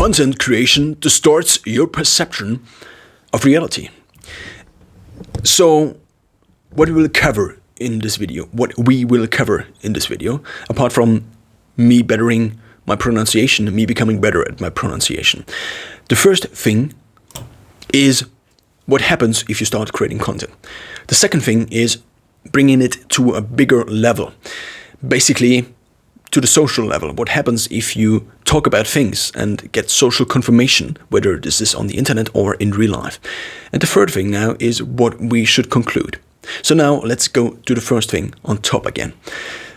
Content creation distorts your perception of reality. So what we will cover in this video, apart from me bettering my pronunciation, me becoming better at my pronunciation, the first thing is what happens if you start creating content. The second thing is bringing it to a bigger level, basically to the social level. What happens if you talk about things and get social confirmation, whether this is on the internet or in real life. And the third thing now is what we should conclude. So now let's go to the first thing on top again.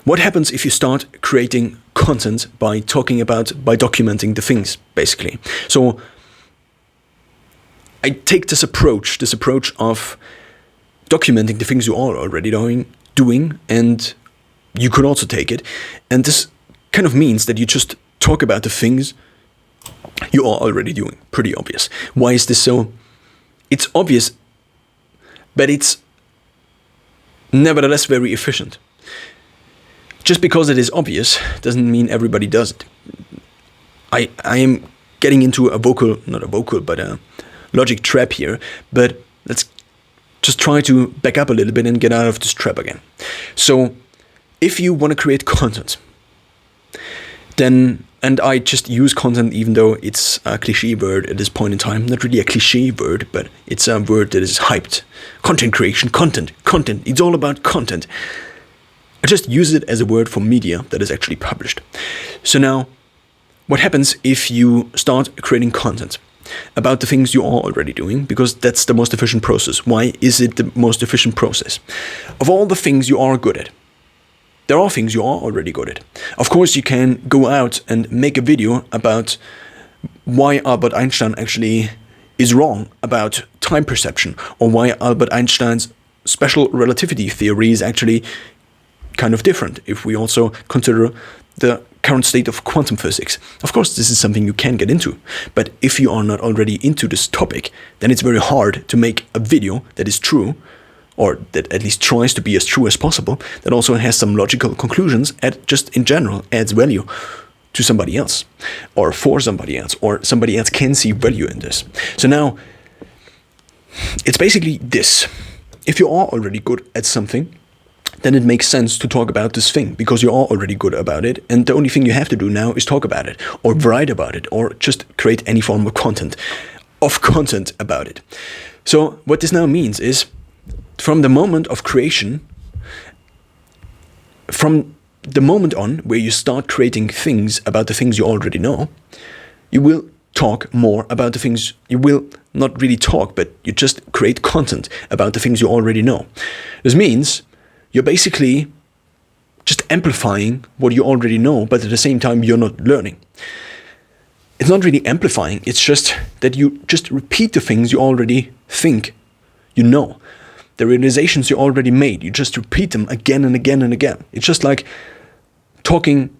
What happens if you start creating content by documenting the things, basically? So I take this approach of documenting the things you are already doing, and you could also take it. And this kind of means that you just talk about the things you are already doing. Pretty obvious. Why is this so? It's obvious, but it's nevertheless very efficient. Just because it is obvious doesn't mean everybody does it. I am getting into a logic trap here, but let's just try to back up a little bit and get out of this trap again. So if you want to create content, then, and I just use content even though it's a cliche word at this point in time, not really a cliche word, but it's a word that is hyped. Content creation, content, it's all about content. I just use it as a word for media that is actually published. So now, what happens if you start creating content about the things you are already doing? Because that's the most efficient process. Why is it the most efficient process? Of all the things you are good at, there are things you are already good at. Of course, you can go out and make a video about why Albert Einstein actually is wrong about time perception, or why Albert Einstein's special relativity theory is actually kind of different if we also consider the current state of quantum physics. Of course, this is something you can get into, but if you are not already into this topic, then it's very hard to make a video that is true, or that at least tries to be as true as possible, that also has some logical conclusions and just in general adds value to somebody else, or for somebody else, or somebody else can see value in this. So now, it's basically this. If you are already good at something, then it makes sense to talk about this thing because you are already good about it, and the only thing you have to do now is talk about it, or write about it, or just create any form of content about it. So what this now means is, from the moment of creation, from the moment on where you start creating things about the things you already know, you will talk more about the things. You will not really talk, but you just create content about the things you already know. This means you're basically just amplifying what you already know, but at the same time you're not learning. It's not really amplifying, it's just that you just repeat the things you already think you know. The realizations you already made, you just repeat them again and again and again. It's just like talking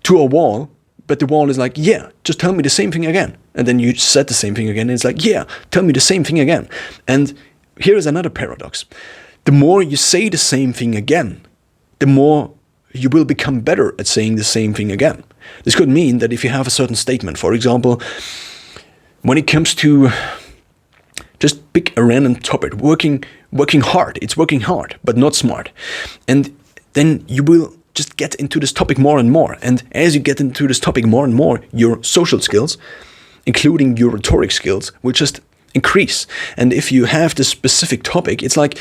to a wall, but the wall is like, yeah, just tell me the same thing again. And then you said the same thing again, and it's like, yeah, tell me the same thing again. And here is another paradox. The more you say the same thing again, the more you will become better at saying the same thing again. This could mean that if you have a certain statement, for example, when it comes to just pick a random topic, working hard. It's working hard, but not smart. And then you will just get into this topic more and more. And as you get into this topic more and more, your social skills, including your rhetoric skills, will just increase. And if you have this specific topic, it's like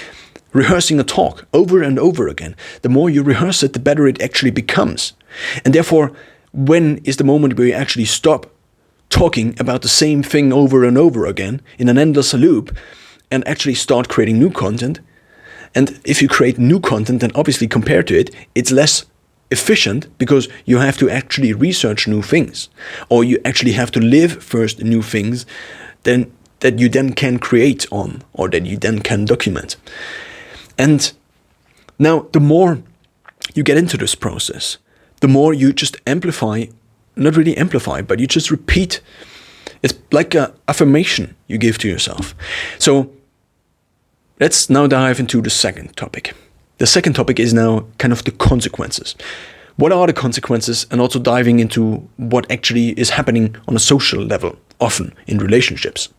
rehearsing a talk over and over again. The more you rehearse it, the better it actually becomes. And therefore, when is the moment where you actually stop talking about the same thing over and over again in an endless loop and actually start creating new content? And if you create new content, then obviously compared to it, it's less efficient because you have to actually research new things, or you actually have to live first new things then that you then can create on, or that you then can document. And now the more you get into this process, the more you just amplify, not really amplify, but you just repeat. It's like an affirmation you give to yourself. So let's now dive into the second topic. The second topic is now kind of the consequences. What are the consequences, and also diving into what actually is happening on a social level, often in relationships.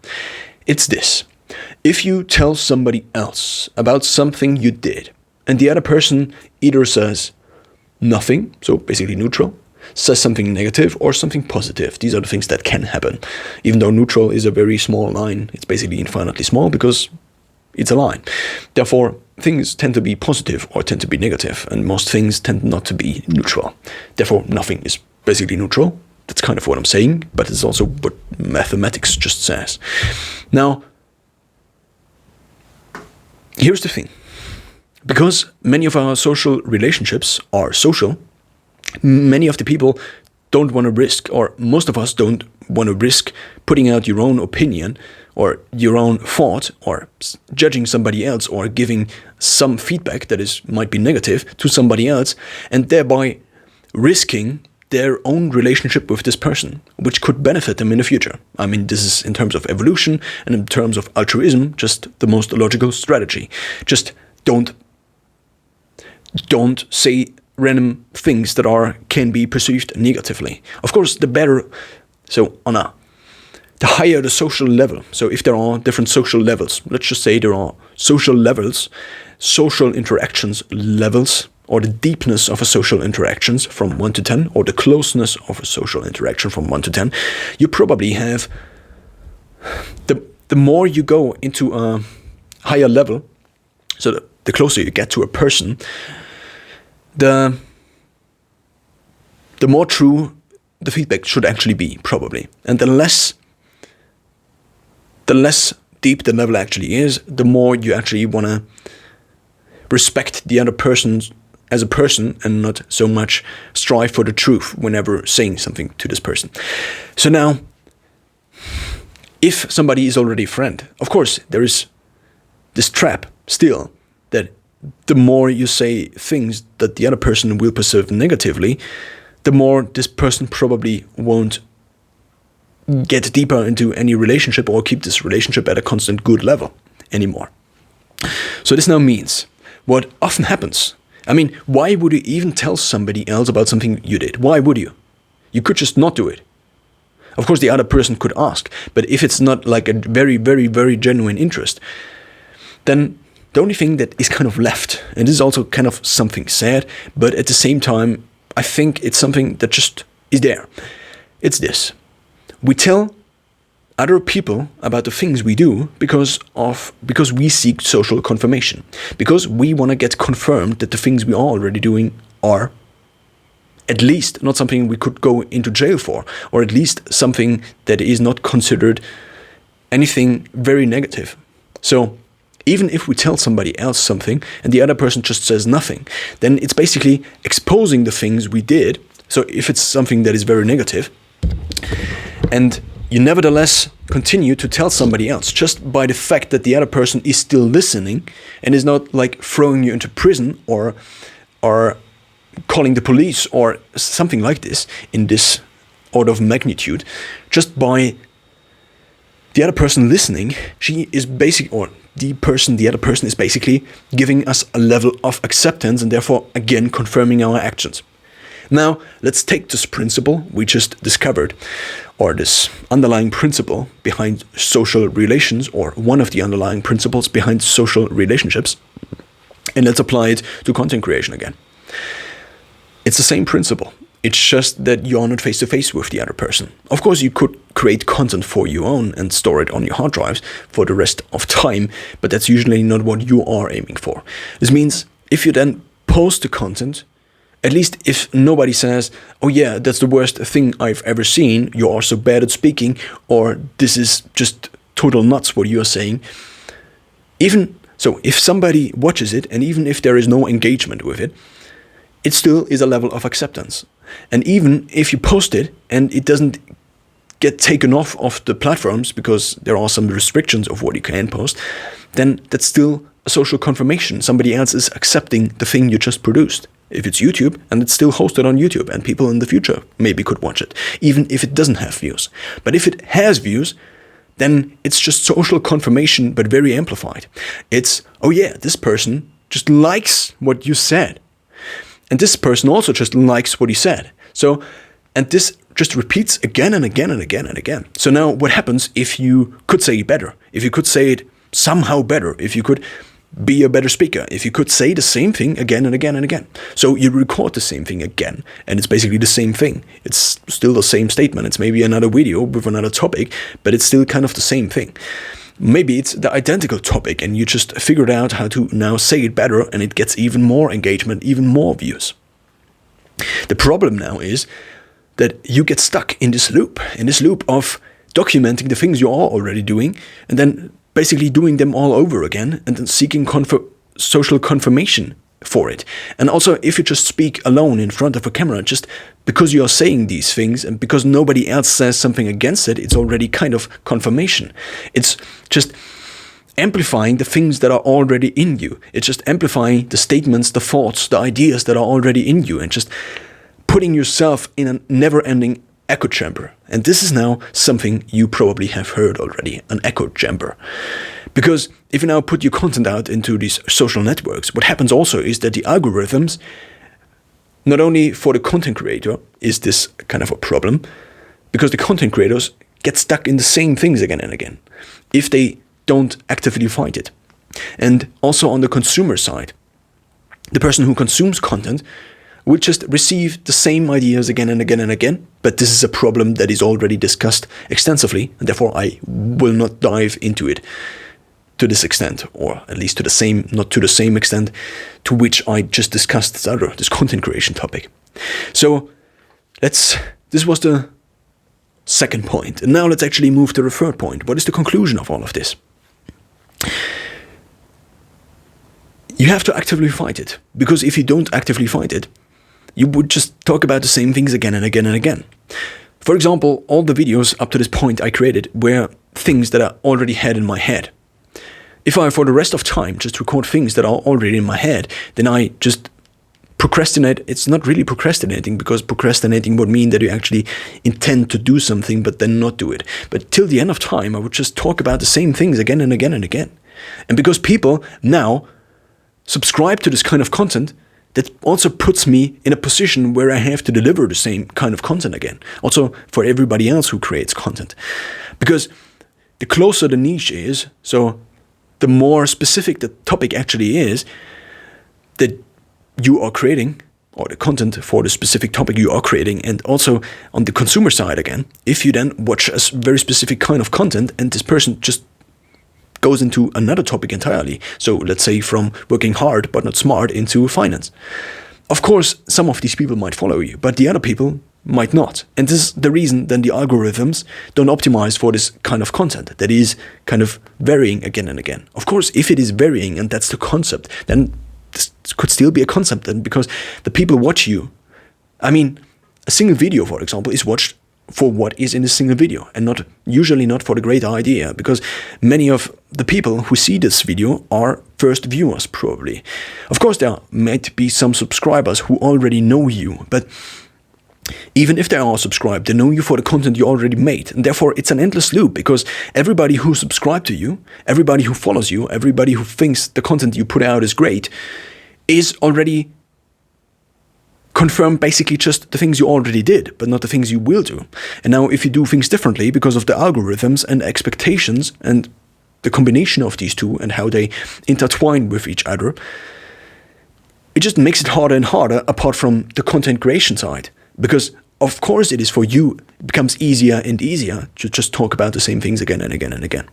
It's this. If you tell somebody else about something you did, and the other person either says nothing, so basically neutral, says something negative or something positive. These are the things that can happen. Even though neutral is a very small line, it's basically infinitely small because it's a line. Therefore, things tend to be positive or tend to be negative, and most things tend not to be neutral. Therefore, nothing is basically neutral. That's kind of what I'm saying, but it's also what mathematics just says. Now, here's the thing. Because many of our social relationships are social, many of the people don't want to risk, or most of us don't want to risk putting out your own opinion or your own thought or judging somebody else or giving some feedback that might be negative to somebody else, and thereby risking their own relationship with this person, which could benefit them in the future. I mean, this is in terms of evolution and in terms of altruism, just the most logical strategy. Just don't say random things that can be perceived negatively. Of course, the better. So the higher the social level. So if there are different social levels, let's just say there are social levels, social interactions levels, or the deepness of a social interactions from 1 to 10, or the closeness of a social interaction from 1 to 10, you probably have the more you go into a higher level, so the closer you get to a person, the more true the feedback should actually be, probably. And the less deep the level actually is, the more you actually want to respect the other person as a person and not so much strive for the truth whenever saying something to this person. So now, if somebody is already a friend, of course, there is this trap still that the more you say things that the other person will perceive negatively, the more this person probably won't get deeper into any relationship or keep this relationship at a constant good level anymore. So this now means what often happens. I mean, why would you even tell somebody else about something you did? Why would you? You could just not do it. Of course, the other person could ask, but if it's not like a very, very, very genuine interest, then the only thing that is kind of left, and this is also kind of something sad, but at the same time, I think it's something that just is there. It's this. We tell other people about the things we do because we seek social confirmation. Because we want to get confirmed that the things we are already doing are at least not something we could go into jail for, or at least something that is not considered anything very negative. So even if we tell somebody else something and the other person just says nothing, then it's basically exposing the things we did. So if it's something that is very negative, and you nevertheless continue to tell somebody else just by the fact that the other person is still listening and is not like throwing you into prison or calling the police or something like this in this order of magnitude, just by the other person listening, she is the other person is basically giving us a level of acceptance and therefore again confirming our actions. Now, let's take this principle we just discovered, or this underlying principle behind social relations, or one of the underlying principles behind social relationships, and let's apply it to content creation again. It's the same principle. It's just that you're not face-to-face with the other person. Of course, you could create content for your own and store it on your hard drives for the rest of time, but that's usually not what you are aiming for. This means if you then post the content, at least if nobody says, oh yeah, that's the worst thing I've ever seen, you are so bad at speaking, or this is just total nuts what you are saying. Even so, if somebody watches it, and even if there is no engagement with it, it still is a level of acceptance. And even if you post it and it doesn't get taken off of the platforms because there are some restrictions of what you can post, then that's still a social confirmation. Somebody else is accepting the thing you just produced. If it's YouTube and it's still hosted on YouTube and people in the future maybe could watch it, even if it doesn't have views. But if it has views, then it's just social confirmation, but very amplified. It's, oh yeah, this person just likes what you said. And this person also just likes what he said. So, and this just repeats again and again and again and again. So now what happens if you could say it better? If you could say it somehow better? If you could be a better speaker? If you could say the same thing again and again and again? So you record the same thing again, and it's basically the same thing. It's still the same statement. It's maybe another video with another topic, but it's still kind of the same thing. Maybe it's the identical topic and you just figured out how to now say it better, and it gets even more engagement, even more views. The problem now is that you get stuck in this loop of documenting the things you are already doing and then basically doing them all over again and then seeking social confirmation for it. And also, if you just speak alone in front of a camera, just because you are saying these things and because nobody else says something against it, it's already kind of confirmation. It's just amplifying the things that are already in you. It's just amplifying the statements, the thoughts, the ideas that are already in you, and just putting yourself in a never-ending echo chamber. And this is now something you probably have heard already, an echo chamber. Because if you now put your content out into these social networks, what happens also is that the algorithms, not only for the content creator is this kind of a problem, because the content creators get stuck in the same things again and again if they don't actively fight it. And also on the consumer side, the person who consumes content will just receive the same ideas again and again and again, but this is a problem that is already discussed extensively, and therefore I will not dive into it to this extent, or at least not to the same extent to which I just discussed this content creation topic. So this was the second point, and now let's actually move to the third point. What is the conclusion of all of this? You have to actively fight it, because if you don't actively fight it, you would just talk about the same things again and again and again. For example, all the videos up to this point I created were things that I already had in my head. If I, for the rest of time, just record things that are already in my head, then I just procrastinate. It's not really procrastinating, because procrastinating would mean that you actually intend to do something but then not do it. But till the end of time, I would just talk about the same things again and again and again. And because people now subscribe to this kind of content, that also puts me in a position where I have to deliver the same kind of content again. Also for everybody else who creates content. Because the closer the niche is, so the more specific the topic actually is that you are creating, or the content for the specific topic you are creating. And also on the consumer side again, if you then watch a very specific kind of content and this person just goes into another topic entirely. So let's say from working hard but not smart into finance. Of course, some of these people might follow you, but the other people might not. And this is the reason then the algorithms don't optimize for this kind of content that is kind of varying again and again. Of course, if it is varying and that's the concept, then this could still be a concept then, because the people watch you. I mean, a single video, for example, is watched for what is in a single video, and usually not for the great idea, because many of the people who see this video are first viewers probably. Of course, there might be some subscribers who already know you, but even if they are subscribed, they know you for the content you already made, and therefore it's an endless loop, because everybody who subscribed to you, everybody who follows you, everybody who thinks the content you put out is great, is already confirm basically just the things you already did, but not the things you will do. And now if you do things differently because of the algorithms and expectations and the combination of these two and how they intertwine with each other, it just makes it harder and harder apart from the content creation side. Because of course it is for you, it becomes easier and easier to just talk about the same things again and again and again.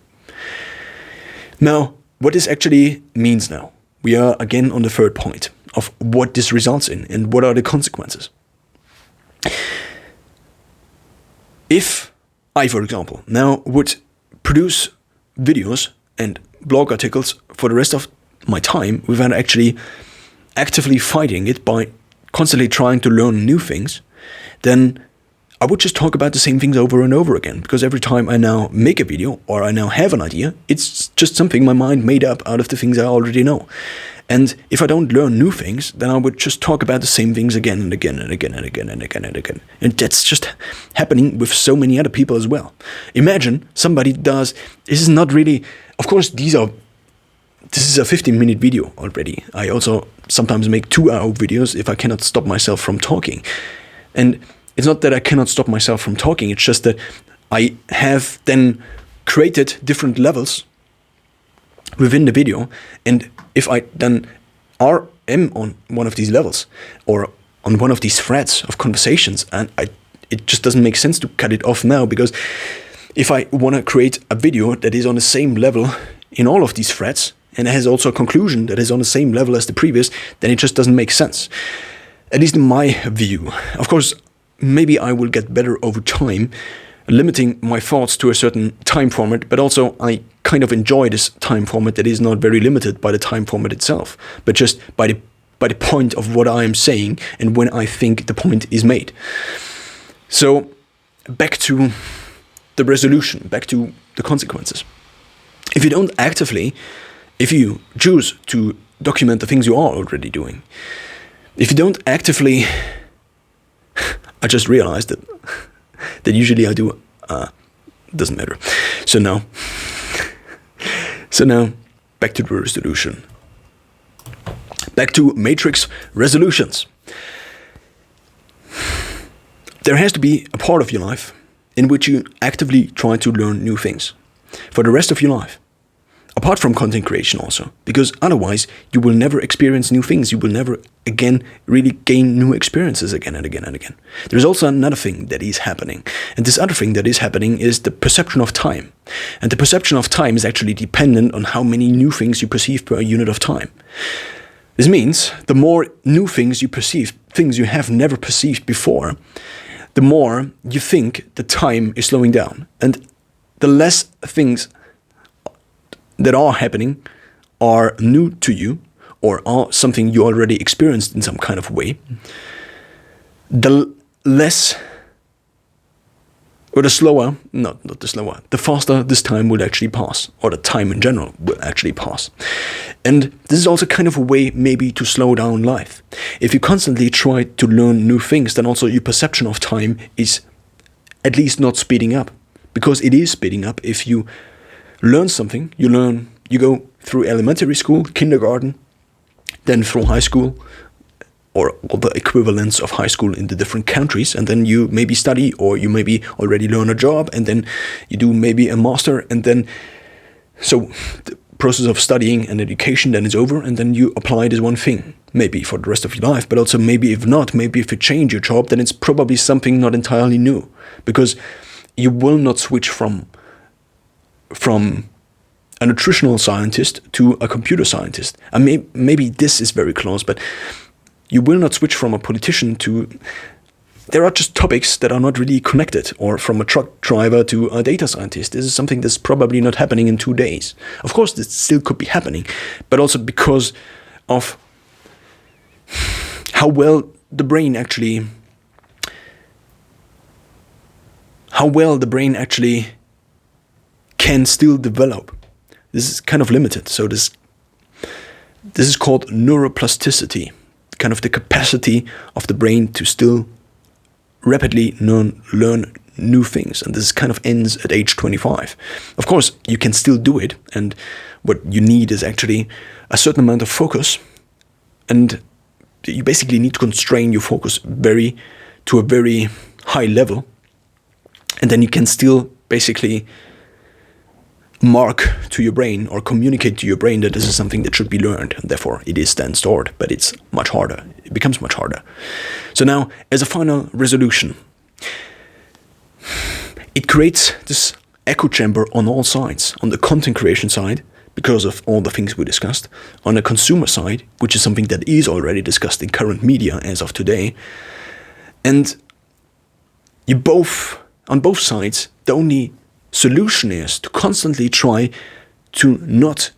Now, what this actually means now, we are again on the third point of what this results in and what are the consequences. If I, for example, now would produce videos and blog articles for the rest of my time without actually actively fighting it by constantly trying to learn new things, then I would just talk about the same things over and over again, because every time I now make a video or I now have an idea, it's just something my mind made up out of the things I already know. And if I don't learn new things, then I would just talk about the same things again and again and again and again and again and again. And that's just happening with so many other people as well. Imagine somebody does, this is not really, of course, these are this is a 15-minute video already. I also sometimes make 2-hour videos if I cannot stop myself from talking. And it's not that I cannot stop myself from talking, it's just that I have then created different levels within the video, and if I then am on one of these levels or on one of these threads of conversations, and it just doesn't make sense to cut it off now, because if I want to create a video that is on the same level in all of these threads and has also a conclusion that is on the same level as the previous, then it just doesn't make sense, at least in my view. Of course, maybe I will get better over time, limiting my thoughts to a certain time format, but also I kind of enjoy this time format that is not very limited by the time format itself, but just by the point of what I am saying and when I think the point is made. So back to the resolution, back to the consequences. If you choose to document the things you are already doing, if you don't actively, I just realized that usually I do, doesn't matter. So now, back to the resolution. Back to matrix resolutions. There has to be a part of your life in which you actively try to learn new things for the rest of your life. Apart from content creation also, because otherwise you will never experience new things. You will never again really gain new experiences again and again and again. There's also another thing that is happening. And this other thing that is happening is the perception of time. And the perception of time is actually dependent on how many new things you perceive per unit of time. This means the more new things you perceive, things you have never perceived before, the more you think the time is slowing down. And the less things that are happening are new to you or are something you already experienced in some kind of way, the faster this time will actually pass, or the time in general will actually pass. And this is also kind of a way maybe to slow down life. If you constantly try to learn new things, then also your perception of time is at least not speeding up, because it is speeding up if you learn something. You go through elementary school, kindergarten, then through high school, or all the equivalents of high school in the different countries, and then you maybe study, or you maybe already learn a job, and then you do maybe a master, and then so the process of studying and education then is over, and then you apply this one thing, maybe for the rest of your life, but also maybe if not, maybe if you change your job, then it's probably something not entirely new, because you will not switch from a nutritional scientist to a computer scientist. And maybe this is very close, but you will not switch from a politician to... There are just topics that are not really connected, or from a truck driver to a data scientist. This is something that's probably not happening in 2 days. Of course, this still could be happening, but also because of how well the brain actually can still develop. This is kind of limited. So this is called neuroplasticity, kind of the capacity of the brain to still rapidly learn new things. And this kind of ends at age 25. Of course, you can still do it. And what you need is actually a certain amount of focus. And you basically need to constrain your focus to a very high level. And then you can still basically mark to your brain or communicate to your brain that this is something that should be learned, and therefore it is then stored, but it's much harder. It becomes much harder. So now, as a final resolution, it creates this echo chamber on all sides. On the content creation side, because of all the things we discussed. On the consumer side, which is something that is already discussed in current media as of today. And on both sides, the only solution is to constantly try to not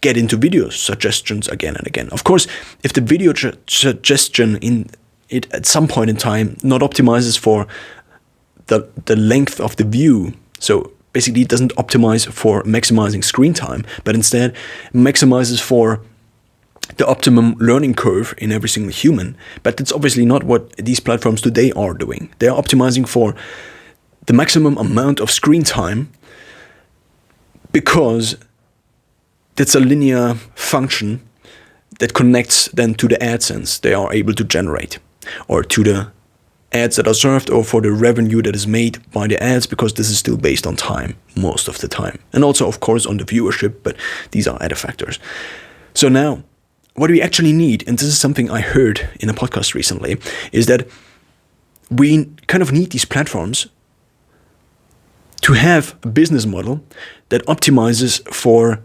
get into video suggestions again and again. Of course, if the video suggestion in it at some point in time not optimizes for the length of the view, so basically it doesn't optimize for maximizing screen time, but instead maximizes for the optimum learning curve in every single human. But that's obviously not what these platforms today are doing. They are optimizing for the maximum amount of screen time because that's a linear function that connects then to the AdSense they are able to generate, or to the ads that are served, or for the revenue that is made by the ads, because this is still based on time most of the time. And also, of course, on the viewership, but these are other factors. So now, what we actually need, and this is something I heard in a podcast recently, is that we kind of need these platforms to have a business model that optimizes for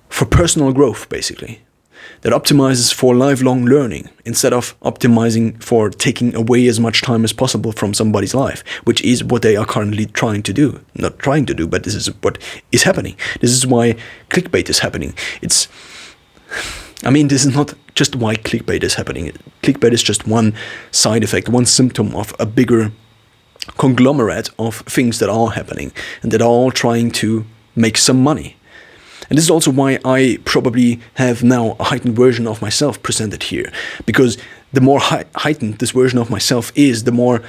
personal growth, basically. That optimizes for lifelong learning instead of optimizing for taking away as much time as possible from somebody's life, which is what they are currently trying to do. Not trying to do, but this is what is happening. This is why clickbait is happening. This is not just why clickbait is happening. Clickbait is just one side effect, one symptom of a bigger conglomerate of things that are happening and that are all trying to make some money. And this is also why I probably have now a heightened version of myself presented here. Because the more heightened this version of myself is, the more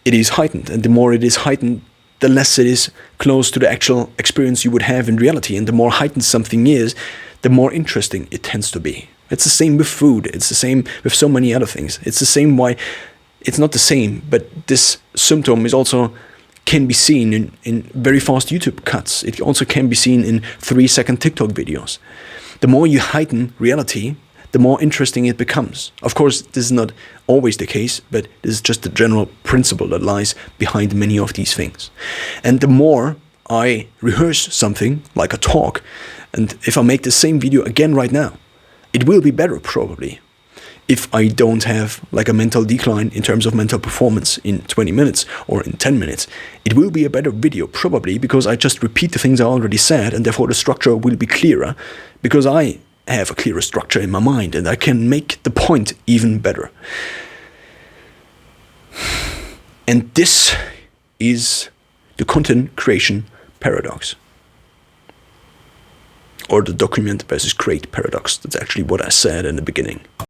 it is heightened. And the more it is heightened, the less it is close to the actual experience you would have in reality. And the more heightened something is, the more interesting it tends to be. It's the same with food. It's the same with so many other things. It's the same why it's not the same, but this symptom is also can be seen in very fast YouTube cuts. It also can be seen in 3-second TikTok videos. The more you heighten reality, the more interesting it becomes. Of course, this is not always the case, but this is just the general principle that lies behind many of these things. And the more I rehearse something, like a talk, and if I make the same video again right now, it will be better probably. If I don't have like a mental decline in terms of mental performance in 20 minutes or in 10 minutes, it will be a better video probably, because I just repeat the things I already said, and therefore the structure will be clearer because I have a clearer structure in my mind and I can make the point even better. And this is the content creation paradox, or the document versus create paradox. That's actually what I said in the beginning.